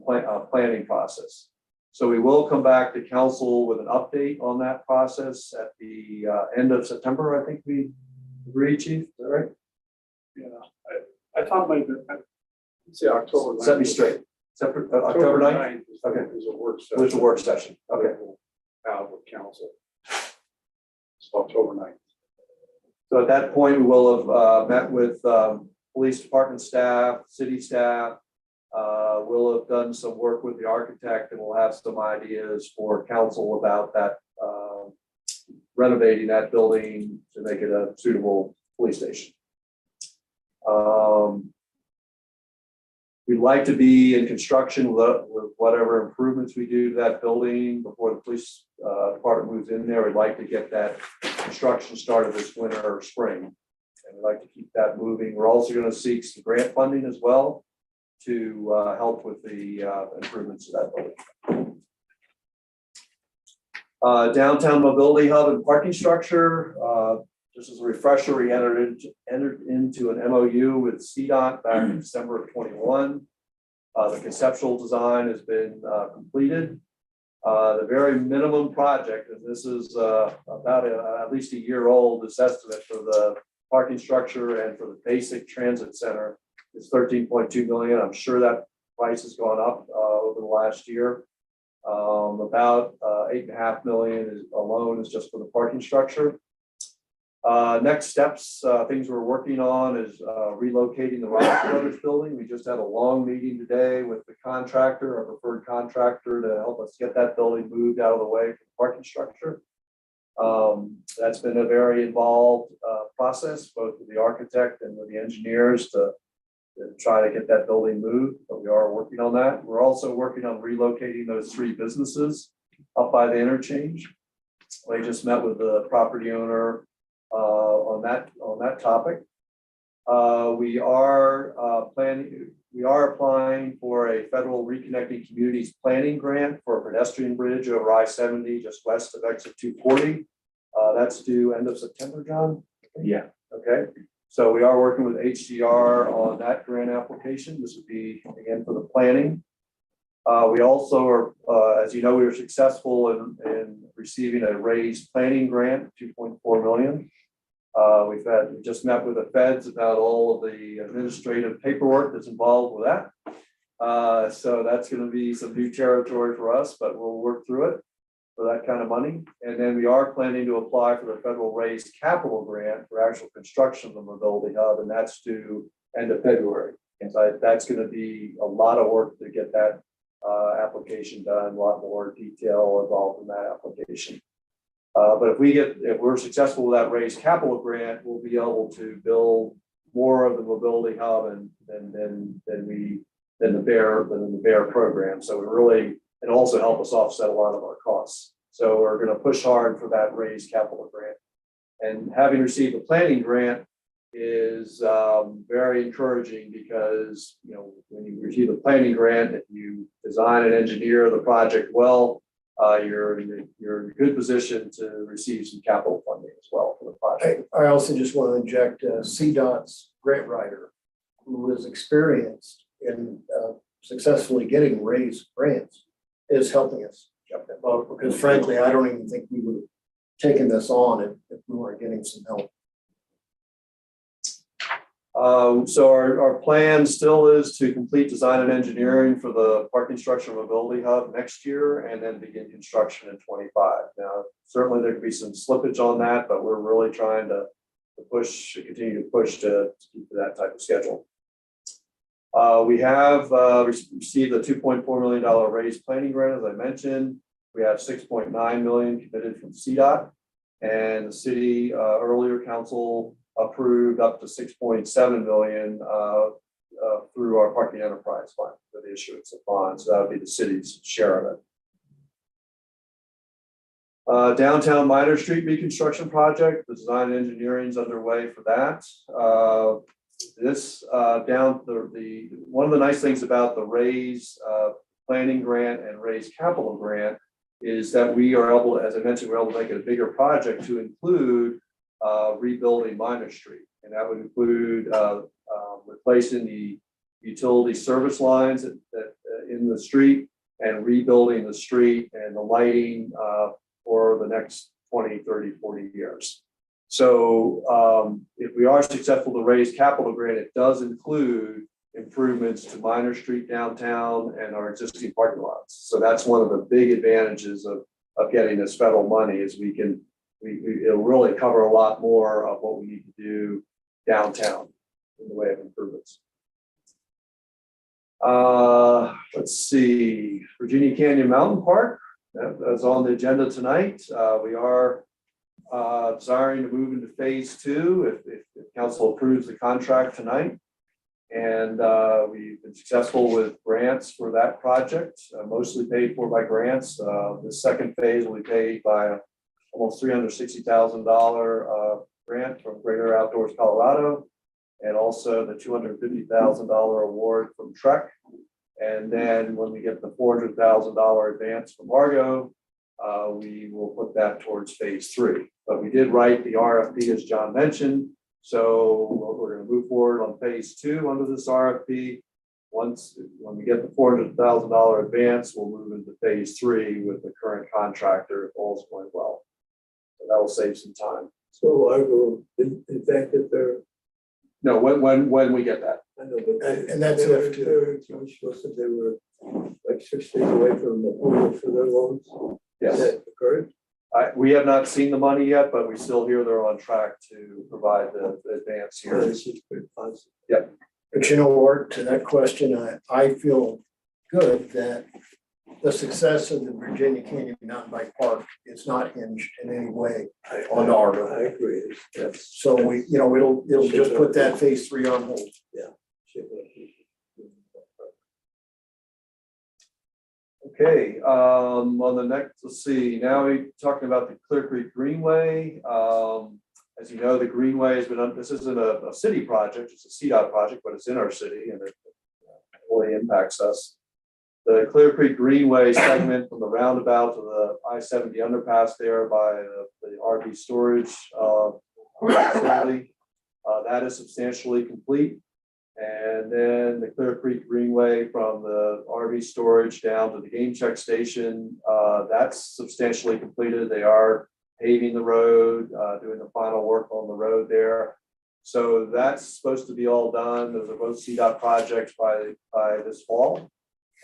planning process. So we will come back to council with an update on that process at the end of September, I think we agreed, Chief, is that right? Yeah, I thought maybe, say October. Set me straight. October 9th? Okay. Is a work session. There's a work session. Okay. Out with council. So October 9th. So at that point, we will have met with police department staff, city staff. We'll have done some work with the architect and we'll have some ideas for council about that, renovating that building to make it a suitable police station. We'd like to be in construction with whatever improvements we do to that building before the police department moves in there. We'd like to get that construction started this winter or spring. And we'd like to keep that moving. We're also going to seek some grant funding as well to help with the improvements to that building. Downtown mobility hub and parking structure. Just as a refresher, we entered into an MOU with CDOT back in December of 21. The conceptual design has been completed. The very minimum project, and this is about at least a year old, this estimate for the parking structure and for the basic transit center is 13.2 million. I'm sure that price has gone up over the last year. About 8.5 million alone is just for the parking structure. Next steps, things we're working on is relocating the Rock Brothers building. We just had a long meeting today with the contractor, our preferred contractor, to help us get that building moved out of the way for the parking structure. That's been a very involved process, both with the architect and with the engineers to try to get that building moved, but we are working on that. We're also working on relocating those 3 businesses up by the interchange. We just met with the property owner on that topic. We are applying for a federal Reconnecting Communities Planning Grant for a pedestrian bridge over I-70 just west of exit 240. That's due end of September, John? Yeah. Okay. So we are working with HDR on that grant application. This would be again for the planning. We also are, as you know, we were successful in receiving a raised planning grant, 2.4 million. We just met with the feds about all of the administrative paperwork that's involved with that. So that's going to be some new territory for us, but we'll work through it for that kind of money. And then we are planning to apply for the federal raised capital grant for actual construction of the mobility hub, and that's due end of February. And so that's going to be a lot of work to get that application done, a lot more detail involved in that application. But if we're successful with that raised capital grant, we'll be able to build more of the mobility hub than the BEAR program. So we really, and also help us offset a lot of our costs. So we're going to push hard for that raised capital grant. And having received a planning grant is very encouraging because, you know, when you receive a planning grant, if you design and engineer the project well, you're in a good position to receive some capital funding as well for the project. I also just want to inject CDOT's grant writer, who is experienced in successfully getting raised grants, is helping us. Because frankly, I don't even think we would have taken this on if we weren't getting some help. So our plan still is to complete design and engineering for the parking structure mobility hub next year and then begin construction in 25. Now, certainly there could be some slippage on that, but we're really trying to continue to push to keep to that type of schedule. We have received a $2.4 million raised planning grant, as I mentioned. We have $6.9 million committed from CDOT, and the city earlier council approved up to $6.7 million through our parking enterprise fund for the issuance of bonds. That would be the city's share of it. Downtown Minor Street reconstruction project, the design and engineering is underway for that. One of the nice things about the RAISE planning grant and RAISE capital grant is that we are able, as I mentioned, we're able to make it a bigger project to include rebuilding Minor Street. And that would include replacing the utility service lines that in the street and rebuilding the street and the lighting for the next 20, 30, 40 years. So if we are successful to raise capital grant, it does include improvements to Minor Street downtown and our existing parking lots. So that's one of the big advantages of getting this federal money is it'll really cover a lot more of what we need to do downtown in the way of improvements. Let's see, Virginia Canyon Mountain Park, that's on the agenda tonight. We are desiring to move into phase 2 if council approves the contract tonight. And we've been successful with grants for that project, mostly paid for by grants. The second phase will be paid by almost $360,000 grant from Greater Outdoors Colorado, and also the $250,000 award from Trek. And then when we get the $400,000 advance from Argo, we will put that towards phase 3. But we did write the RFP, as John mentioned. So we're going to move forward on phase 2 under this RFP. When we get the $400,000 advance, we'll move into phase 3 with the current contractor if all's going well. So that will save some time. So I will, in fact, if they're, No, when we get that. I know, but. And that's if to- That they were like 6 days away from the approval for their loans. Yes. That occurred. We have not seen the money yet, but we still hear they're on track to provide the advance here. This is pretty positive. Yep. But you know, Art, to that question, I feel good that the success of the Virginia Canyon Mountain Bike Park is not hinged in any way on Argo. I agree. Yes. So it'll just put that phase 3 on hold. Okay, on the next, let's see, now we're talking about the Clear Creek Greenway. As you know, the Greenway has been, this isn't a city project, it's a CDOT project, but it's in our city and it really impacts us. The Clear Creek Greenway segment from the roundabout to the I-70 underpass there by the RV storage facility, that is substantially complete. And then the Clear Creek Greenway from the RV storage down to the game check station, that's substantially completed. They are paving the road, doing the final work on the road there. So that's supposed to be all done. Those are both CDOT projects by this fall.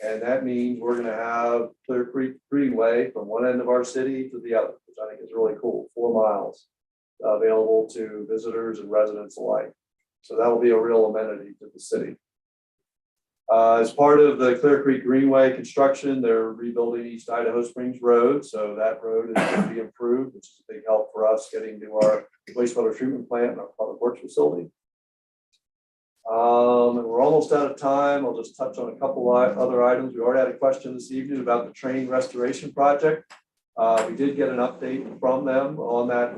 And that means we're gonna have Clear Creek Greenway from one end of our city to the other, which I think is really cool, 4 miles available to visitors and residents alike. So that will be a real amenity to the city. As part of the Clear Creek Greenway construction, they're rebuilding East Idaho Springs Road. So that road is going to be improved, which is a big help for us getting to our wastewater treatment plant and our public works facility. And we're almost out of time. I'll just touch on a couple other items. We already had a question this evening about the train restoration project. We did get an update from them on that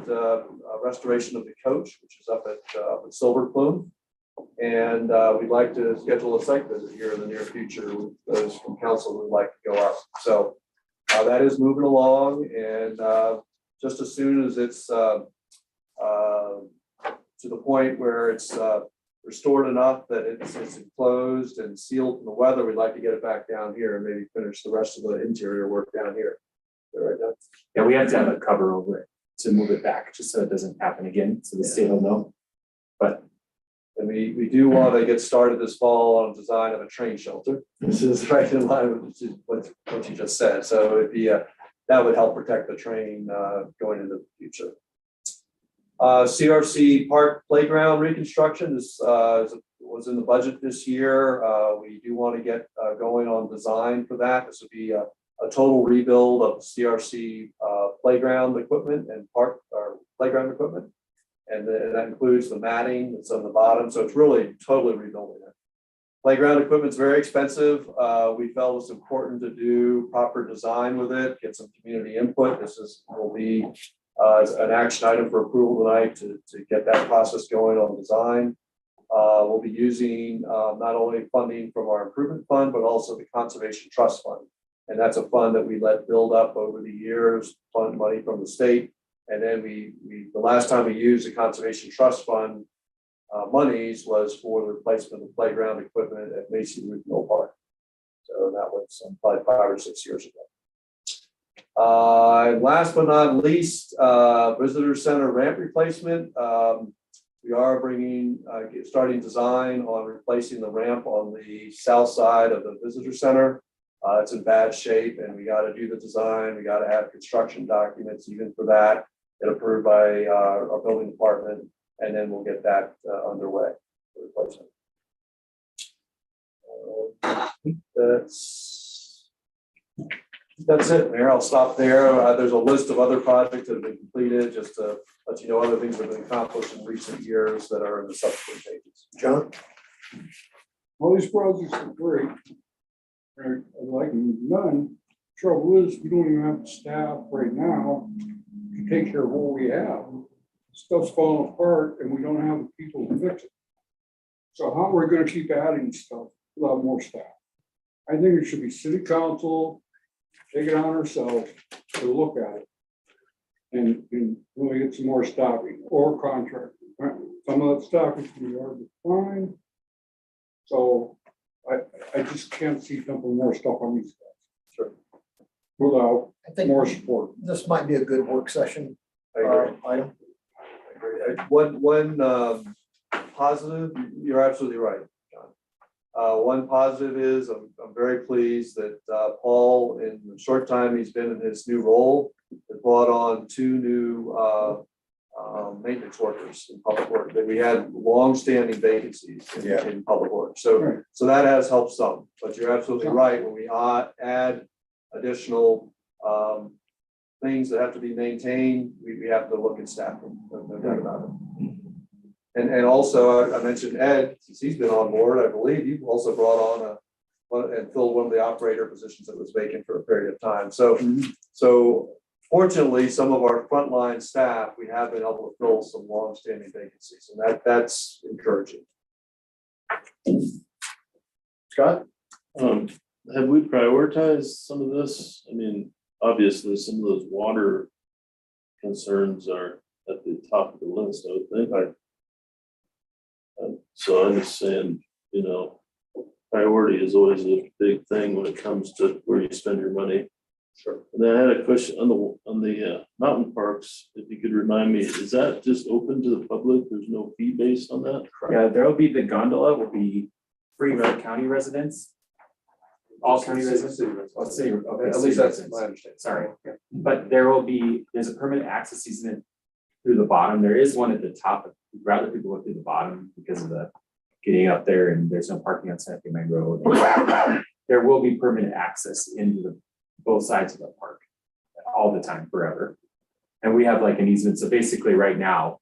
restoration of the coach, which is up at Silver Plume. And we'd like to schedule a site visit here in the near future with those from council who would like to go up. So that is moving along, and just as soon as it's to the point where it's restored enough that it's enclosed and sealed from the weather, we'd like to get it back down here and maybe finish the rest of the interior work down here. Right now. Yeah, we have to have a cover over it to move it back, just so it doesn't happen again, so the state will know. But And we do want to get started this fall on design of a train shelter. This is right in line with what you just said. So it'd be that would help protect the train going into the future. CRC Park Playground reconstruction was in the budget this year. We do want to get going on design for that. This would be a total rebuild of CRC playground equipment and park or playground equipment. And that includes the matting that's on the bottom. So it's really totally rebuilding it. Playground equipment's very expensive. We felt it's important to do proper design with it, get some community input. Will be an action item for approval tonight to get that process going on design. We'll be using not only funding from our improvement fund, but also the Conservation Trust Fund. And that's a fund that we let build up over the years, fund money from the state. And then the last time we used the Conservation Trust Fund monies was for the replacement of playground equipment at Macy Root Mill Park. So that was probably 5 or 6 years ago. And last but not least, visitor center ramp replacement. We are starting design on replacing the ramp on the south side of the visitor center. It's in bad shape, and we got to do the design. We got to have construction documents even for that, get approved by our building department, and then we'll get that underway for replacement. I think that's it, Mayor. I'll stop there. There's a list of other projects that have been completed, just to let you know other things that have been accomplished in recent years that are in the subsequent pages. John? All these projects are great. I like them done. Trouble is, we don't even have the staff right now to take care of what we have. Stuff's falling apart and we don't have the people to fix it. So how are we gonna keep adding stuff without more staff? I think it should be city council, take it on ourselves to look at it. And when we get some more staffing or contractors, some of that staff is gonna be hard to find. So I just can't see dumping more stuff on these guys. Sure. I think More support. this might be a good work session I agree. item. One positive, you're absolutely right, John. One positive is I'm very pleased that Paul, in the short time he's been in his new role, has brought on 2 new maintenance workers in public work. That we had long-standing vacancies in public work. So that has helped some. But you're absolutely right. When we add additional things that have to be maintained, we have to look at staffing. No doubt about it. And also, I mentioned Ed, since he's been on board, I believe you've also brought on and filled one of the operator positions that was vacant for a period of time. So fortunately, some of our frontline staff, we have been able to fill some long-standing vacancies, and that's encouraging. Scott? Have we prioritized some of this? I mean, obviously, some of those water concerns are at the top of the list, I would think. So I'm just saying, priority is always a big thing when it comes to where you spend your money. Sure. And then I had a question on the mountain parks. If you could remind me, is that just open to the public? There's no fee based on that? Yeah, there will be the gondola will be free for county residents. All county residents. Oh, city, okay, At city least that's residents. my understanding. Sorry, but there's a permanent access easement through the bottom. There is one at the top. We'd rather people go through the bottom because of the getting up there, and there's no parking on Second Main Road. There will be permanent access into both sides of the park all the time, forever. And we have like an easement. So basically right now,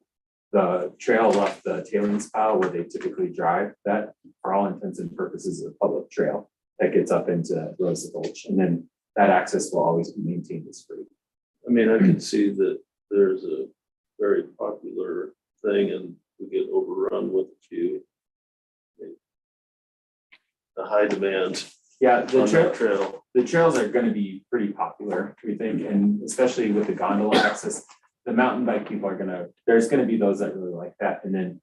the trail left the tailings pile where they typically drive, that for all intents and purposes is a public trail that gets up into Rose Gulch. And then that access will always be maintained as free. I mean, I can see that there's a very popular thing and we get overrun with a few. The high demand Yeah, on that trail. the trails are gonna be pretty popular, we think, and especially with the gondola access, the mountain bike people there's gonna be those that really like that. And then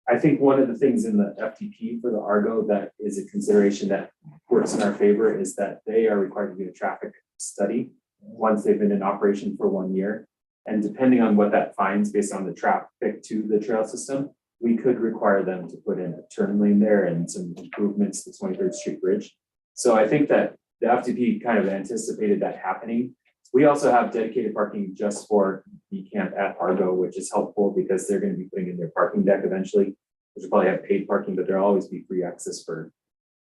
I think one of the things in the FTP for the Argo that is a consideration that works in our favor is that they are required to do a traffic study once they've been in operation for 1 year. And depending on what that finds based on the traffic to the trail system, we could require them to put in a turn lane there and some improvements to 23rd Street Bridge. So I think that the FTP kind of anticipated that happening. We also have dedicated parking just for the camp at Argo, which is helpful because they're going to be putting in their parking deck eventually, which will probably have paid parking, but there'll always be free access for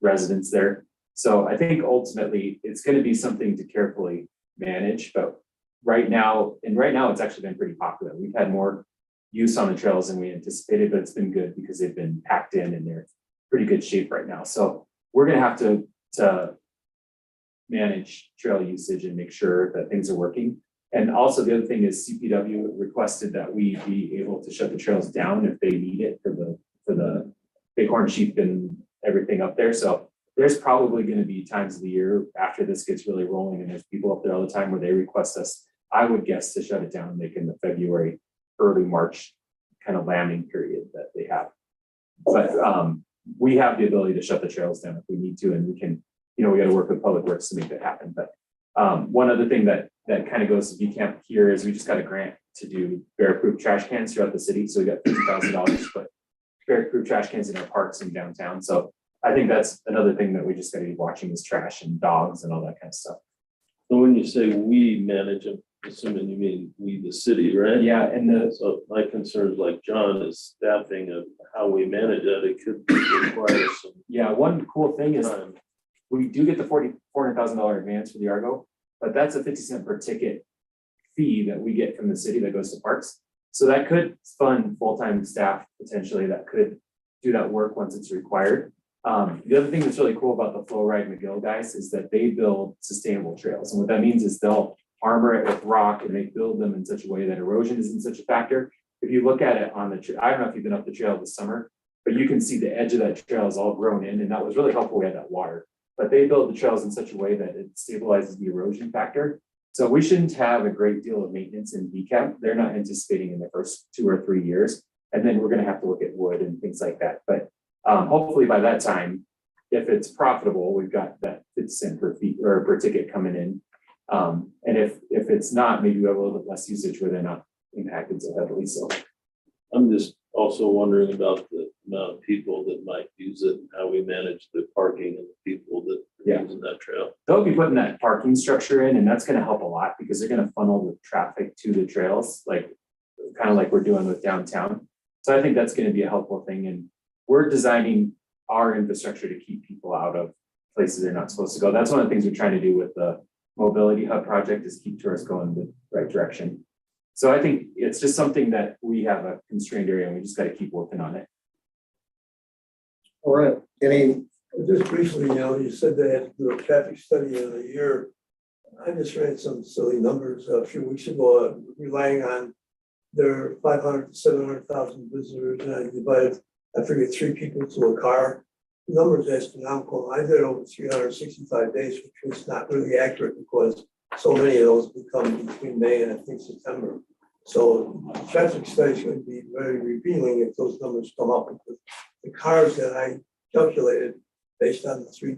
residents there. So I think ultimately it's going to be something to carefully manage, but right now it's actually been pretty popular. We've had more use on the trails than we anticipated, but it's been good because they've been packed in and they're pretty good shape right now. So we're going to have to manage trail usage and make sure that things are working. And also the other thing is CPW requested that we be able to shut the trails down if they need it for the bighorn sheep and everything up there. So there's probably going to be times of the year after this gets really rolling and there's people up there all the time where they request us, I would guess, to shut it down like in the February, early March kind of lambing period that they have. But we have the ability to shut the trails down if we need to, and we can, we got to work with Public Works to make that happen. But one other thing that kind of goes to VCamp here is we just got a grant to do bear-proof trash cans throughout the city. So we got $50,000 to put bear-proof trash cans in our parks in downtown. So I think that's another thing that we just got to be watching is trash and dogs and all that kind of stuff. So when you say we manage them, assuming you mean we, the city, right? Yeah, and So my concerns, like John, is staffing of how we manage it. It could require some one cool thing is time. we do get the $400,000 advance for the Argo, but that's a 50 cent per ticket fee that we get from the city that goes to parks. So that could fund full-time staff potentially that could do that work once it's required. The other thing that's really cool about the Flow Ride McGill guys is that they build sustainable trails. And what that means is they'll armor it with rock and they build them in such a way that erosion isn't such a factor. If you look at it on the trail, I don't know if you've been up the trail this summer, but you can see the edge of that trail is all grown in, and that was really helpful. We had that water, but they build the trails in such a way that it stabilizes the erosion factor. So we shouldn't have a great deal of maintenance in VCAP. They're not anticipating in the first 2 or 3 years. And then we're going to have to look at wood and things like that. But hopefully by that time, if it's profitable, we've got that 50 cent per fee or per ticket coming in. And if it's not, maybe we have a little bit less usage where they're not impacted so heavily. So I'm just also wondering about the amount of people that might use it and how we manage the parking and the people that are using that trail. they'll be putting that parking structure in, and that's going to help a lot because they're going to funnel the traffic to the trails, like kind of like we're doing with downtown. So I think that's going to be a helpful thing. And we're designing our infrastructure to keep people out of places they're not supposed to go. That's one of the things we're trying to do with the mobility hub project is keep tourists going the right direction. So I think it's just something that we have a constrained area and we just got to keep working on it. All right, Just briefly, you said they had to do a traffic study in a year. I just read some silly numbers a few weeks ago, relying on their 500 to 700,000 visitors, and I divided, I figured 3 people to a car. The number's astronomical. I did over 365 days, which was not really accurate because so many of those become between May and I think September. So the traffic study is going to be very revealing if those numbers come up, because the cars that I calculated based on the 3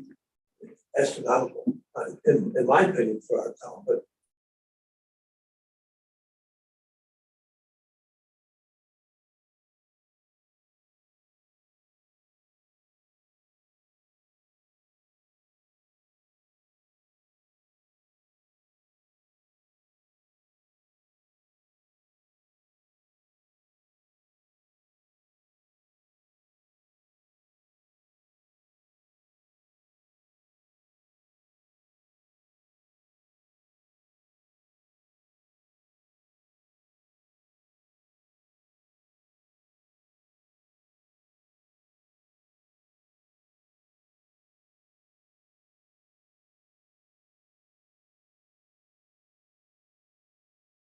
astronomical, in my opinion, for our town. But